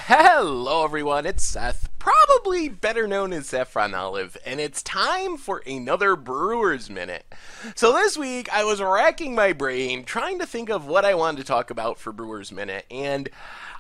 Hello everyone, it's Seth, probably better known as Saffron Olive, and it's time for another Brewers Minute. So this week I was racking my brain trying to think of what I wanted to talk about for Brewers Minute, and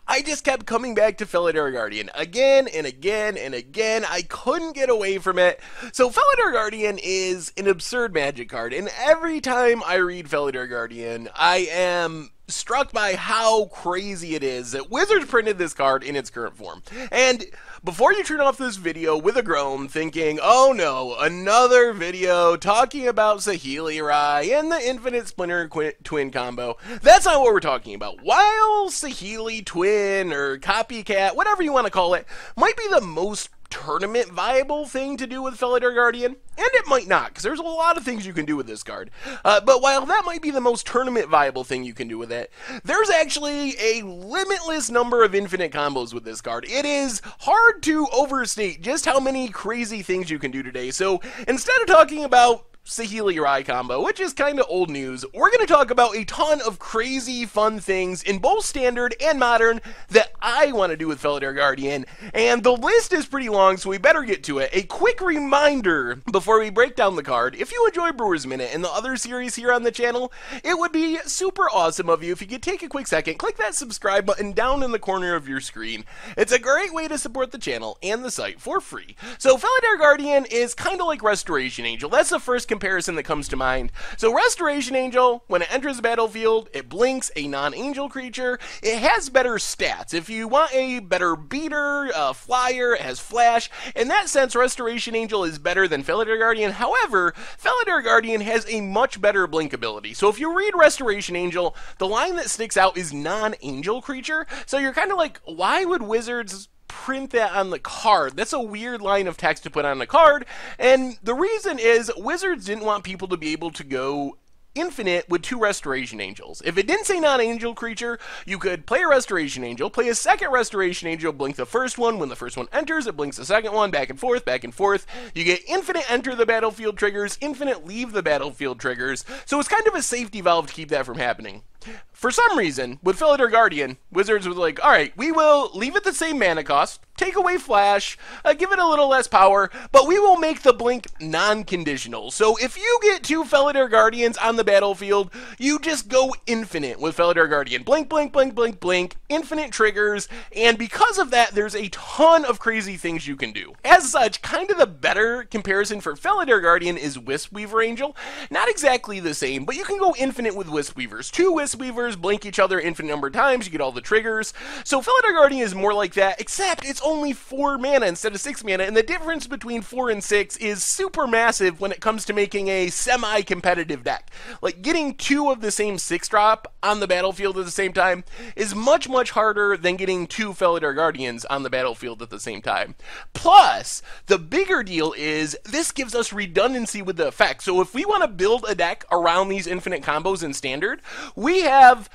I just kept coming back to Felidar Guardian again and again and again. I couldn't get away from it. So Felidar Guardian is an absurd magic card, and every time I read Felidar Guardian, I am struck by how crazy it is that Wizards printed this card in its current form. And before you turn off this video with a groan thinking, oh no, another video talking about Saheeli Rai and the Infinite Splinter Twin combo, that's not what we're talking about. While Saheeli Twin or Copycat, whatever you want to call it, might be the most tournament viable thing to do with Felidar Guardian, and it might not, because there's a lot of things you can do with this card. But while that might be the most tournament viable thing you can do with it, there's actually a limitless number of infinite combos with this card. It is hard to overstate just how many crazy things you can do today. So instead of talking about Saheeli Rai combo, which is kind of old news, we're going to talk about a ton of crazy fun things in both standard and modern that I want to do with Felidar Guardian, and the list is pretty long, so we better get to it. A quick reminder before we break down the card: if you enjoy Brewers Minute and the other series here on the channel, it would be super awesome of you if you could take a quick second, click that subscribe button down in the corner of your screen. It's a great way to support the channel and the site for free. So Felidar Guardian is kind of like Restoration Angel. That's the first comparison that comes to mind. So Restoration Angel, when it enters the battlefield, it blinks a non-angel creature. It has better stats. If you want a better beater, flyer, it has flash. In that sense, Restoration Angel is better than Felidar Guardian. However, Felidar Guardian has a much better blink ability. So if you read Restoration Angel, the line that sticks out is non-angel creature. So you're kind of like, why would Wizards print that on the card? That's a weird line of text to put on the card, and the reason is Wizards didn't want people to be able to go infinite with two Restoration Angels. If it didn't say non-angel creature, you could play a Restoration Angel, play a second Restoration Angel, blink the first one. When the first one enters, it blinks the second one, back and forth, back and forth. You get infinite enter the battlefield triggers, infinite leave the battlefield triggers, so it's kind of a safety valve to keep that from happening. For some reason, with Felidar Guardian, Wizards was like, alright, we will leave it the same mana cost, take away flash, give it a little less power, but we will make the blink non-conditional. So if you get two Felidar Guardians on the battlefield, you just go infinite with Felidar Guardian. Blink, blink, blink, blink, blink, infinite triggers, and because of that, there's a ton of crazy things you can do. As such, kind of the better comparison for Felidar Guardian is Wisp-Weaver Angel. Not exactly the same, but you can go infinite with Wisp-Weavers. Two Wisp-Weavers blink each other infinite number of times, you get all the triggers. So Felidar Guardian is more like that, except it's only 4 mana instead of 6 mana, and the difference between 4 and 6 is super massive when it comes to making a semi-competitive deck. Like, getting 2 of the same 6-drop on the battlefield at the same time is much, much harder than getting 2 Felidar Guardians on the battlefield at the same time. Plus, the bigger deal is, this gives us redundancy with the effect. So if we want to build a deck around these infinite combos in Standard, we have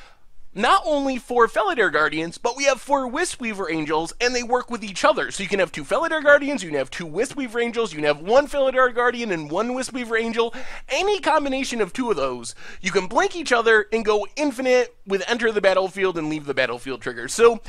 not only 4 Felidar Guardians, but we have 4 Wisp-Weaver Angels, and they work with each other. So you can have 2 Felidar Guardians, you can have 2 Wisp-Weaver Angels, you can have 1 Felidar Guardian and 1 Wisp-Weaver Angel. Any combination of 2 of those, you can blink each other and go infinite with enter the battlefield and leave the battlefield triggers. So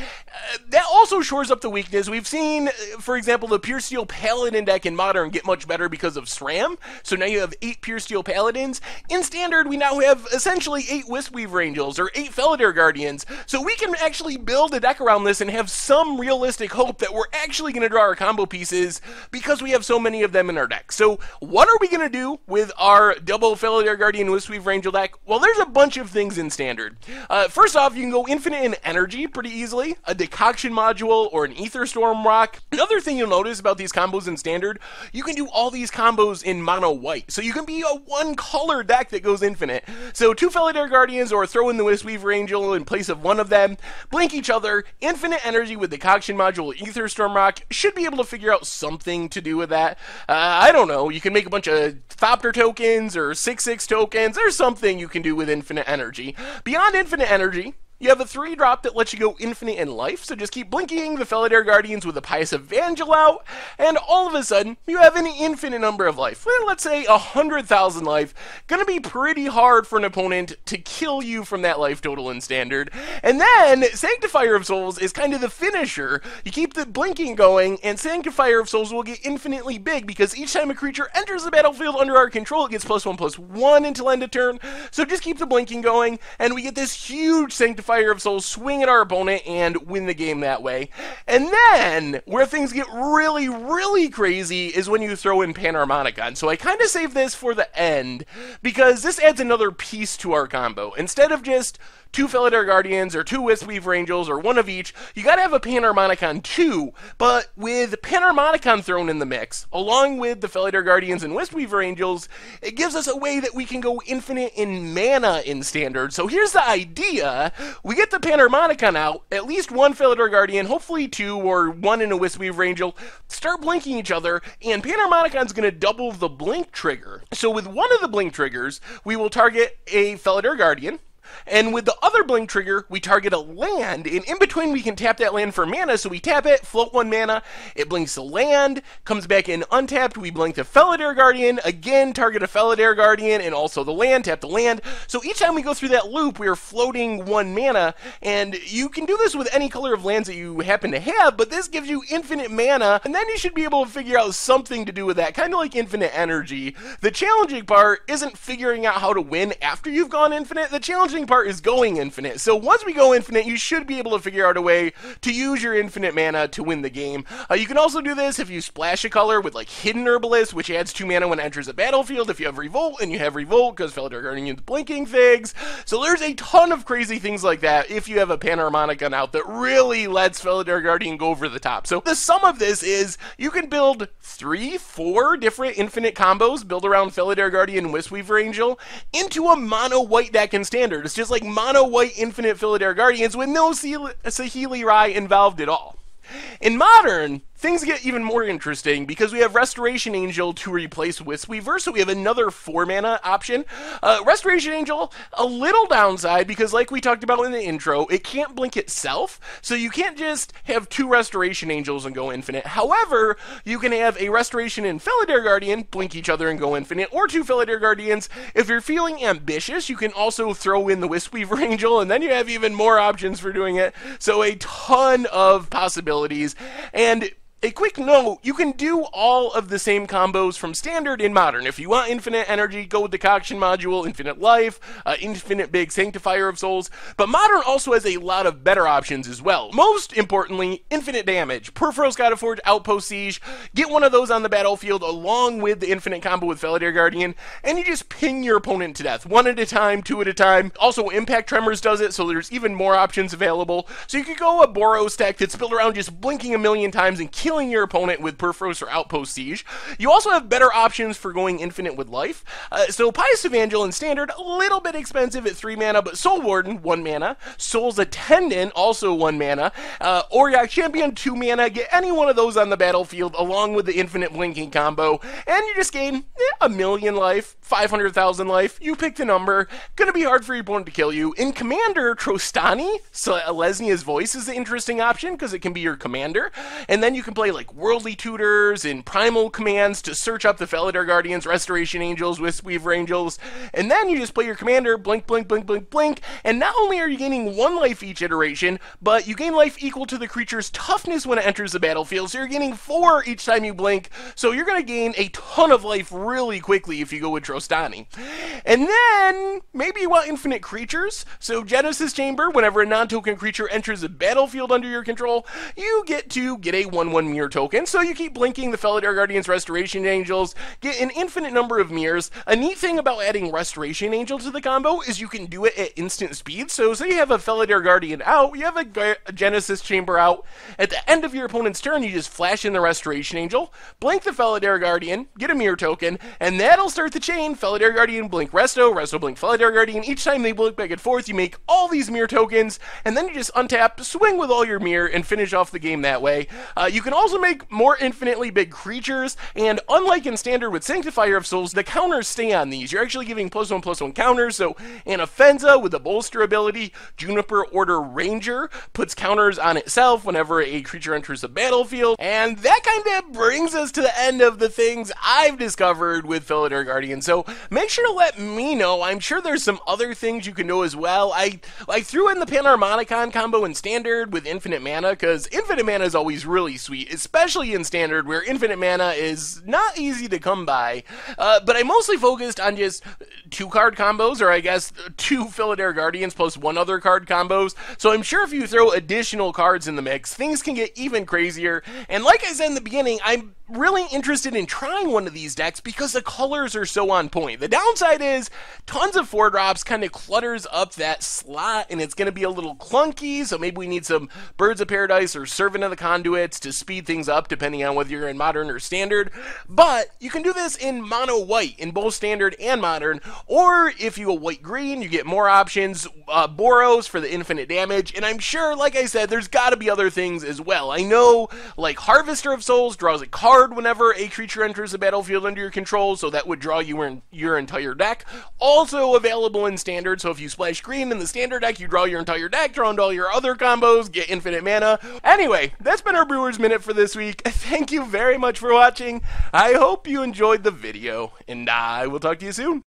that also shores up the weakness. We've seen, for example, the Pure Steel Paladin deck in Modern get much better because of SRAM. So now you have 8 Pure Steel Paladins. In Standard, we now have essentially 8 Wisp-Weaver Angels or 8 Felidar Guardians, so we can actually build a deck around this and have some realistic hope that we're actually going to draw our combo pieces because we have so many of them in our deck. So what are we going to do with our double Felidar Guardian Wisp-Weaver Angel deck? Well, there's a bunch of things in Standard. First off, you can go infinite in energy pretty easily, a Decoction module or an Ether Storm Rock. Another thing you'll notice about these combos in Standard, you can do all these combos in mono white, so you can be a one color deck that goes infinite. So 2 Felidar Guardians, or throw in the Wisp-Weaver Angel in place of one of them, blink each other, infinite energy with the Decoction module, Ether Storm Rock, should be able to figure out something to do with that. I don't know, you can make a bunch of Thopter tokens or 6/6 tokens, there's something you can do with infinite energy. Beyond infinite energy, you have a 3-drop that lets you go infinite in life, so just keep blinking the Felidar Guardians with a Pious Evangel out, and all of a sudden, you have an infinite number of life. Well, let's say 100,000 life. Gonna be pretty hard for an opponent to kill you from that life total in Standard. And then, Sanctifier of Souls is kind of the finisher. You keep the blinking going, and Sanctifier of Souls will get infinitely big, because each time a creature enters the battlefield under our control, it gets +1/+1 until end of turn. So just keep the blinking going, and we get this huge Sanctifier of Souls swing at our opponent and win the game that way. And then, where things get really, really crazy is when you throw in Panharmonicon. So I kind of saved this for the end, because this adds another piece to our combo. Instead of just 2 Felidar Guardians or 2 Wisp-Weaver Angels or 1 of each, you gotta have a Panharmonicon too, but with Panharmonicon thrown in the mix, along with the Felidar Guardians and Wisp-Weaver Angels, it gives us a way that we can go infinite in mana in Standard. So here's the idea: we get the Panharmonicon out, at least 1 Felidar Guardian, hopefully 2 or 1 in a Wisp-Weaver Angel, start blinking each other, and Panharmonicon's gonna double the blink trigger. So with one of the blink triggers, we will target a Felidar Guardian, and with the other blink trigger, we target a land, and in between we can tap that land for mana, so we tap it, float 1 mana, it blinks the land, comes back in untapped, we blink the Felidar Guardian, again target a Felidar Guardian, and also the land, tap the land. So each time we go through that loop, we are floating 1 mana, and you can do this with any color of lands that you happen to have, but this gives you infinite mana, and then you should be able to figure out something to do with that, kind of like infinite energy. The challenging part isn't figuring out how to win after you've gone infinite, the challenging part is going infinite. So once we go infinite, you should be able to figure out a way to use your infinite mana to win the game. You can also do this if you splash a color with like Hidden Herbalist, which adds 2 mana when it enters a battlefield, if you have Revolt, and you have Revolt because Felidar Guardian is blinking things. So there's a ton of crazy things like that if you have a Panharmonicon out that really lets Felidar Guardian go over the top. So the sum of this is you can build 3, 4 different infinite combos, build around Felidar Guardian and Wisp-Weaver Angel, into a mono white deck in Standard. It's just like mono white infinite Felidar Guardians with no Saheeli Rai involved at all. In Modern, things get even more interesting because we have Restoration Angel to replace Wisp-Weaver, so we have another 4 mana option. Restoration Angel, a little downside because like we talked about in the intro, it can't blink itself, so you can't just have 2 Restoration Angels and go infinite. However, you can have a Restoration and Felidar Guardian, blink each other and go infinite, or 2 Felidar Guardians. If you're feeling ambitious, you can also throw in the Wisp-Weaver Angel, and then you have even more options for doing it. So a ton of possibilities. And a quick note, you can do all of the same combos from Standard in Modern. If you want infinite energy, go with Decoction Module, infinite life, infinite big Sanctifier of Souls. But Modern also has a lot of better options as well. Most importantly, infinite damage. Perforos Forge, Outpost Siege. Get one of those on the battlefield along with the infinite combo with Felidar Guardian, and you just ping your opponent to death. 1 at a time, 2 at a time. Also, Impact Tremors does it, so there's even more options available. So you could go a Boros deck that's built around just blinking a million times and killing your opponent with Perforos or Outpost Siege. You also have better options for going infinite with life. So Pious Evangel in Standard, a little bit expensive at 3 mana, but Soul Warden, 1 mana. Soul's Attendant, also 1 mana. Auriok Champion, 2 mana. Get any one of those on the battlefield along with the infinite blinking combo, and you just gain a million life, 500,000 life. You pick the number. Gonna be hard for your opponent to kill you. In Commander, Trostani, so Lesnia's Voice is the interesting option because it can be your commander, and then you can play like Worldly Tutors and Primal Commands to search up the Felidar Guardians, Restoration Angels, Wisp-Weaver Angels, and then you just play your commander, blink, blink, blink, blink, blink, and not only are you gaining 1 life each iteration, but you gain life equal to the creature's toughness when it enters the battlefield, so you're gaining 4 each time you blink, so you're going to gain a ton of life really quickly if you go with Trostani. And then, maybe you want infinite creatures, so Genesis Chamber, whenever a non-token creature enters the battlefield under your control, you get to get a 1/1 mirror token, so you keep blinking the Felidar Guardians, Restoration Angels, get an infinite number of mirrors. A neat thing about adding Restoration Angel to the combo is you can do it at instant speed, so say you have a Felidar Guardian out, you have a Genesis Chamber out, at the end of your opponent's turn, you just flash in the Restoration Angel, blink the Felidar Guardian, get a mirror token, and that'll start the chain. Felidar Guardian, blink Resto, Resto blink Felidar Guardian, and each time they blink back and forth, you make all these mirror tokens, and then you just untap, swing with all your mirror, and finish off the game that way. You can also make more infinitely big creatures, and unlike in standard with Sanctifier of Souls, the counters stay on these. You're actually giving +1/+1 counters, so Anafenza with a bolster ability, Juniper Order Ranger puts counters on itself whenever a creature enters the battlefield, and that kind of brings us to the end of the things I've discovered with Felidar Guardian. So make sure to let me know. I'm sure there's some other things you can know as well. I threw in the Panharmonicon combo in standard with infinite mana, because infinite mana is always really sweet, especially in standard where infinite mana is not easy to come by. But I mostly focused on just 2-card combos, or I guess 2 Felidar Guardians plus 1 other card combos. So I'm sure if you throw additional cards in the mix, things can get even crazier. And like I said in the beginning, I'm really interested in trying one of these decks because the colors are so on point. The downside is tons of 4-drops kind of clutters up that slot, and it's going to be a little clunky, so maybe we need some Birds of Paradise or Servant of the Conduits to speed things up depending on whether you're in Modern or Standard. But you can do this in mono white in both Standard and Modern, or if you go white-green, you get more options, Boros for the infinite damage, and I'm sure, like I said, there's got to be other things as well. I know, like Harvester of Souls draws a card whenever a creature enters the battlefield under your control, so that would draw your entire deck. Also available in Standard, so if you splash green in the Standard deck, you draw your entire deck, draw into all your other combos, get infinite mana. Anyway, that's been our Brewers Minute for this week. Thank you very much for watching. I hope you enjoyed the video, and I will talk to you soon.